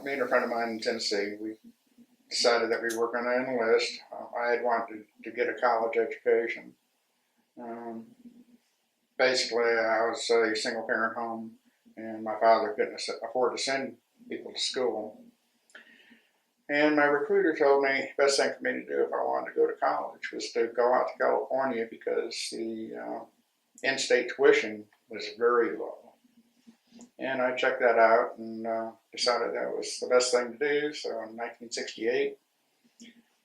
me and a friend of mine in Tennessee, we decided that we were going to enlist. I had wanted to get a college education. Um, Basically, I was a single parent home, and my father couldn't afford to send people to school. And my recruiter told me the best thing for me to do if I wanted to go to college was to go out to California because the in-state tuition was very low. And I checked that out and decided that was the best thing to do. So in 1968,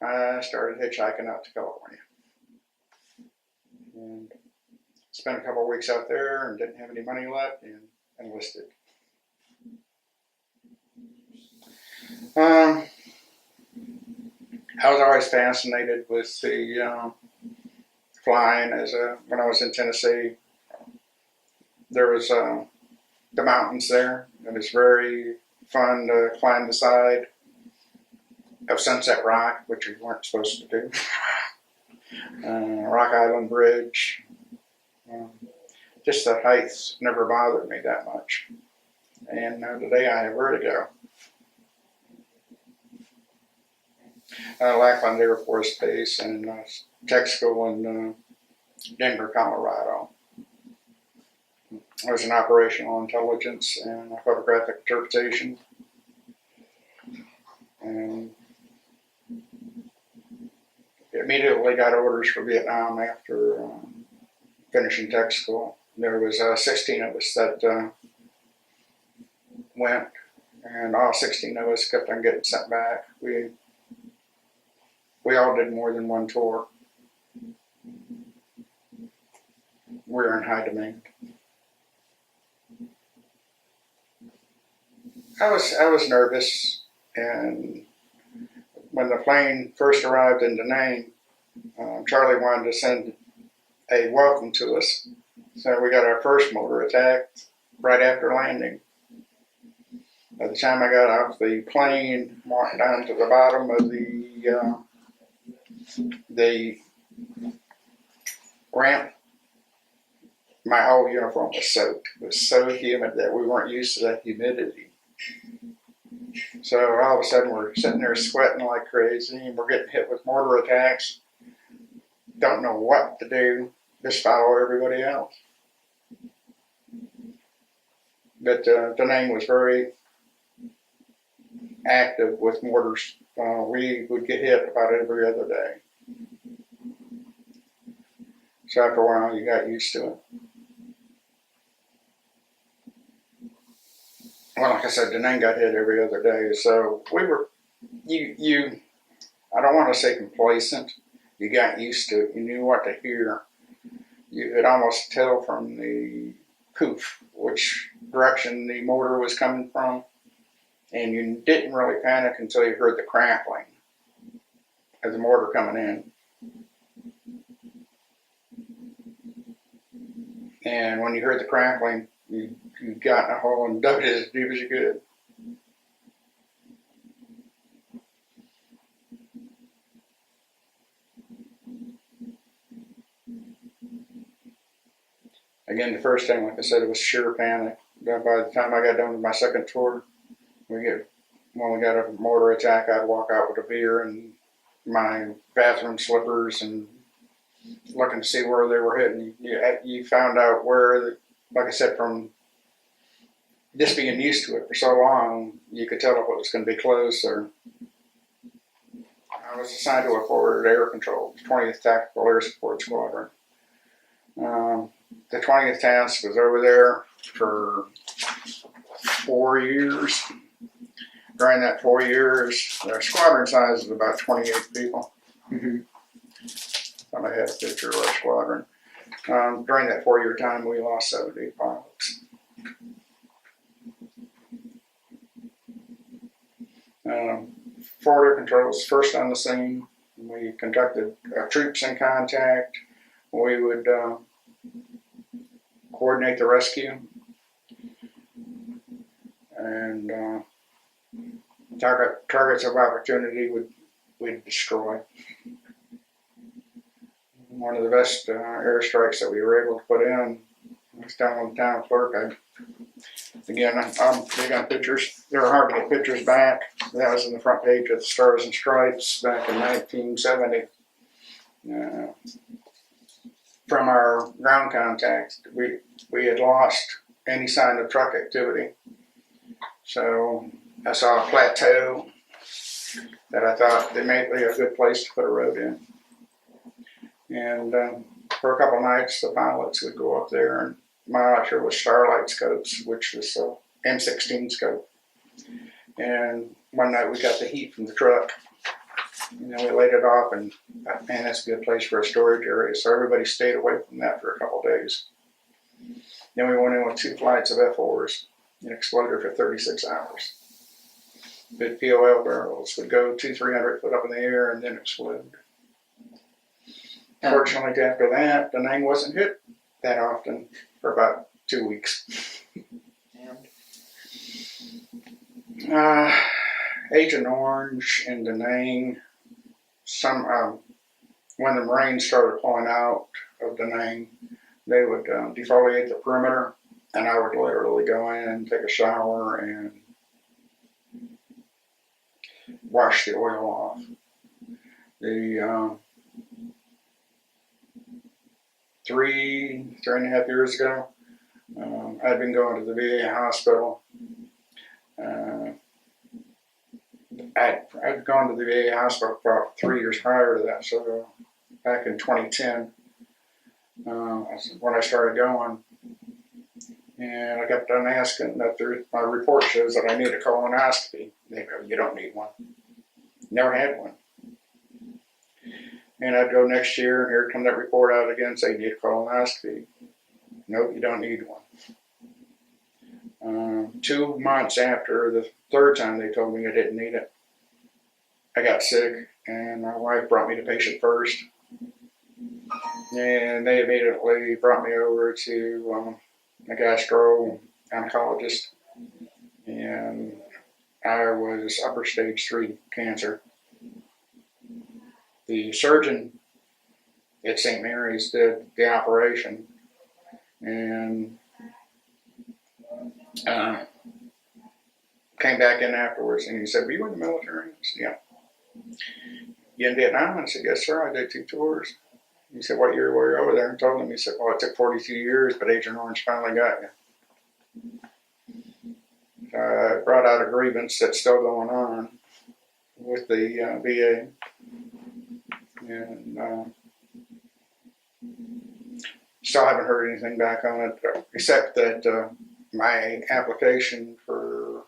I started hitchhiking out to California. And spent a couple of weeks out there and didn't have any money left and enlisted. I was always fascinated with the flying. When I was in Tennessee, there was the mountains there. It was very fun to climb the side of Sunset Rock, which we weren't supposed to do. Rock Island Bridge. Just the heights never bothered me that much. And today I have vertigo. Lackland Air Force Base and tech school in Denver, Colorado. I was in operational intelligence and photographic interpretation. And immediately got orders for Vietnam after finishing tech school. There was 16 of us that went, and all 16 of us kept on getting sent back. We all did more than one tour. We were in high demand. I was nervous, and when the plane first arrived in Da Nang, Charlie wanted to send a welcome to us. So we got our first mortar attack right after landing. By the time I got off the plane, walked down to the bottom of the ramp, my whole uniform was soaked. It was so humid that we weren't used to that humidity. So all of a sudden we're sitting there sweating like crazy, and we're getting hit with mortar attacks. Don't know what to do. Just follow everybody else. But Da Nang was very active with mortars. We would get hit about every other day. So after a while, you got used to it. Well, like I said, Da Nang got hit every other day. So we were, I don't want to say complacent. You got used to it. You knew what to hear. You could almost tell from the poof which direction the mortar was coming from. And you didn't really panic until you heard the crackling of the mortar coming in. And when you heard the crackling, you got in a hole and dug it as deep as you could. Again, the first thing, like I said, it was sheer panic. By the time I got done with my second tour, when we got a mortar attack, I'd walk out with a beer and my bathroom slippers and looking to see where they were hitting. You found out where, like I said, from just being used to it for so long, you could tell if it was going to be close or. I was assigned to a forward air control, 20th Tactical Air Support Squadron. The 20th task was over there for 4 years. During that 4 years, their squadron size was about 28 people. I had a picture of our squadron. During that 4-year time, we lost 70 pilots. Forward air control was first on the scene. We conducted troops in contact. We would coordinate the rescue and targets of opportunity we'd destroy. One of the best airstrikes that we were able to put in was down on the town clerk. Again, I'm big on pictures. They were hard to get pictures back. That was in the front page of the Stars and Stripes back in 1970. From our ground contact, we had lost any sign of truck activity. So I saw a plateau that I thought it may be a good place to put a road in. And for a couple of nights, the pilots would go up there and monitor with starlight scopes, which is a M16 scope. And one night we got the heat from the truck. You know, we laid it off and thought, man, that's a good place for a storage area. So everybody stayed away from that for a couple of days. Then we went in with 2 flights of F4s and exploded for 36 hours. Big POL barrels would go 200-300 foot up in the air and then explode. Fortunately, after that, the name wasn't hit that often for about 2 weeks. Agent Orange and Da Nang, when the Marines started pulling out of Da Nang, they would defoliate the perimeter, and I would literally go in, take a shower, and wash the oil off. The 3.5 years ago, I'd been going to the VA hospital. I'd gone to the VA hospital for about 3 years prior to that, so back in 2010, when I started going, and I got done asking that my report shows that I need a colonoscopy. They go, you don't need one. Never had one. And I'd go next year, and here'd come that report out again, say, you need a colonoscopy. Nope, you don't need one. 2 months after the third time they told me I didn't need it, I got sick, and my wife brought me to Patient First. And they immediately brought me over to a gastro-oncologist, and I was upper stage 3 cancer. The surgeon at St. Mary's did the operation, and came back in afterwards, and he said, were you in the military? I said, yeah. You in Vietnam? I said, yes, sir, I did 2 tours. He said, what year were you over there? And told him, he said, well, it took 42 years, but Agent Orange finally got you. So I brought out a grievance that's still going on with the VA. And still haven't heard anything back on it, except that my application for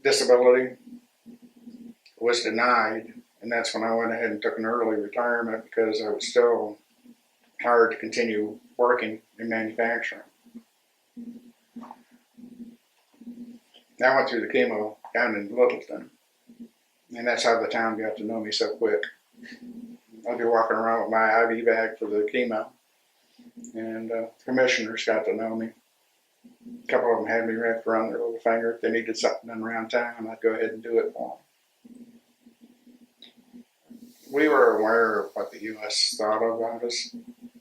disability was denied. And that's when I went ahead and took an early retirement because I was still hard to continue working in manufacturing. I went through the chemo down in Littleton, and that's how the town got to know me so quick. I'd be walking around with my IV bag for the chemo, and commissioners got to know me. A couple of them had me wrapped around their little finger. If they needed something done around town, I'd go ahead and do it for them. We were aware of what the U.S. thought about us,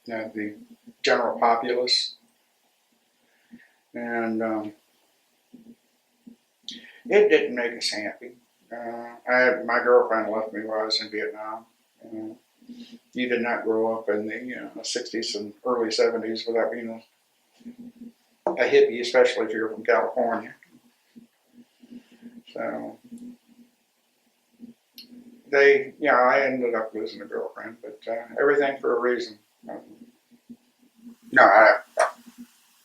the general populace, and it didn't make us happy. My girlfriend left me while I was in Vietnam. You did not grow up in the 60s and early 70s without being a hippie, especially if you're from California. So I ended up losing a girlfriend, but everything for a reason.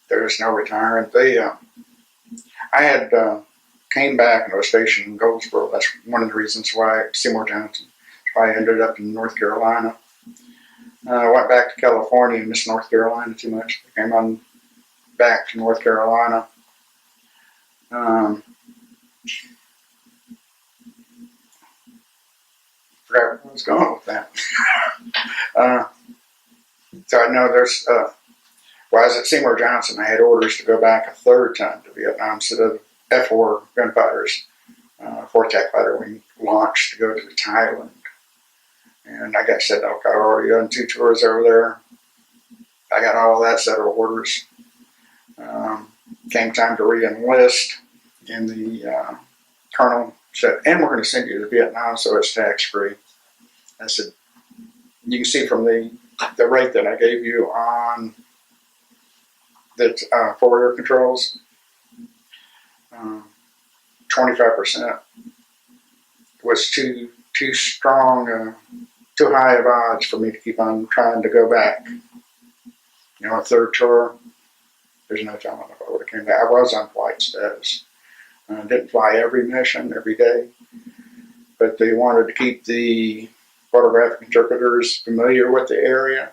There's no retirement. I had came back and was stationed in Goldsboro. That's one of the reasons why Seymour Johnson. I ended up in North Carolina. I went back to California and missed North Carolina too much. I came on back to North Carolina. Forgot where I was going with that. So I know there's, while I was at Seymour Johnson, I had orders to go back a third time to Vietnam instead of F4 gunfighters. 4th Tech Fighter Wing launched to go to Thailand. And I got said, okay, I've already done 2 tours over there. I got all of that set of orders. came time to re-enlist, and the colonel said, and we're going to send you to Vietnam so it's tax-free. I said, you can see from the rate that I gave you on the four-year controls, 25% was too strong, too high of odds for me to keep on trying to go back. You know, a third tour, there's no telling if I would have came back. I was on flight status. I didn't fly every mission every day, but they wanted to keep the photographic interpreters familiar with the area,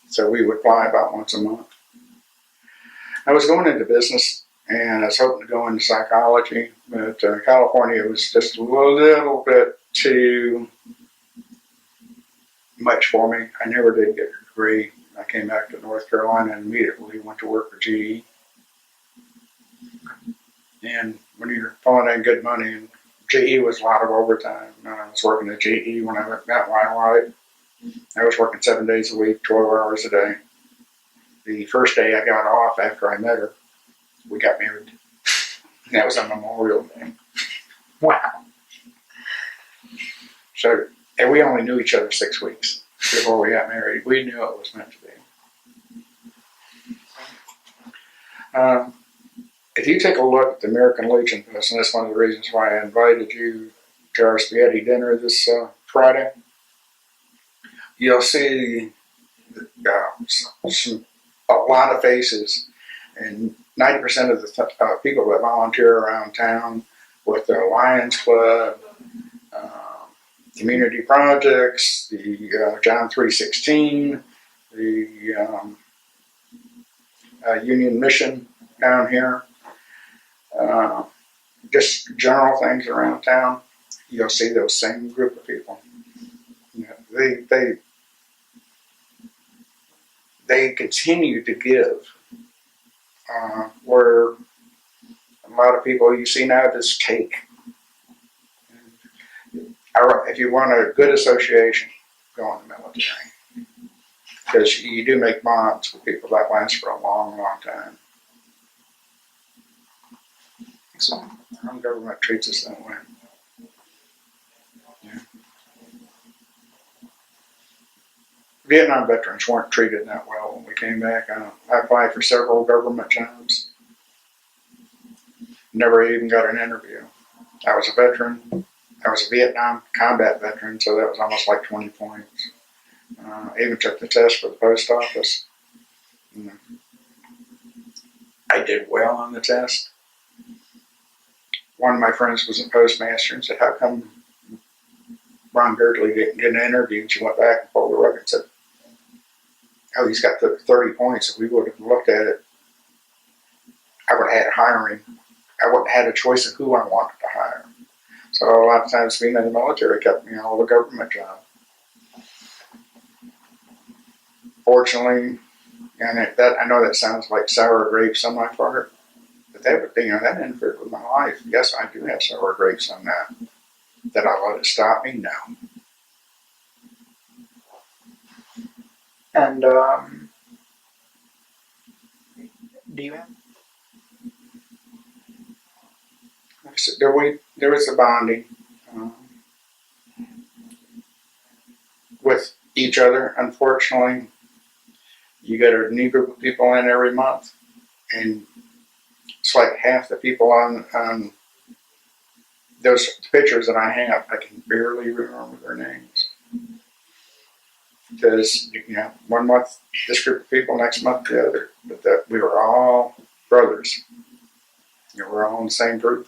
so we would fly about once a month. I was going into business, and I was hoping to go into psychology, but California was just a little bit too much for me. I never did get a degree. I came back to North Carolina and immediately went to work for GE. And when you're pulling in good money, and GE was a lot of overtime. I was working at GE when I met my wife. I was working 7 days a week, 12 hours a day. The first day I got off after I met her, we got married. That was on Memorial Day. Wow. So, and we only knew each other 6 weeks before we got married. We knew it was meant to be. If you take a look at the American Legion Fest, and that's one of the reasons why I invited you to our spaghetti dinner this Friday, you'll see a lot of faces, and 90% of the people that volunteer around town with the Lions Club, community projects, the John 3:16, the Union Mission down here, just general things around town, you'll see those same group of people. You know, they continue to give, where a lot of people you see now just take. If you want a good association, go in the military, because you do make bonds with people that last for a long, long time. So our government treats us that way. Yeah. Vietnam veterans weren't treated that well when we came back. I applied for several government jobs. Never even got an interview. I was a veteran. I was a Vietnam combat veteran, so that was almost like 20 points. I even took the test for the post office. I did well on the test. One of my friends was a postmaster and said, how come Ron Girdley didn't get an interview? And she went back and pulled the record and said, oh, he's got 30 points. If we would have looked at it, I would have had hiring. I would have had a choice of who I wanted to hire. So a lot of times being in the military kept me out of a government job. Fortunately, and I know that sounds like sour grapes on my part, but that interfered with my life. Yes, I do have sour grapes on that. Did I let it stop me? No. And do you have? So there was a bonding with each other. Unfortunately, you get a new group of people in every month, and it's like half the people on those pictures that I have, I can barely remember their names. Because, you know, one month this group of people, next month the other. But we were all brothers. You know, we're all in the same group.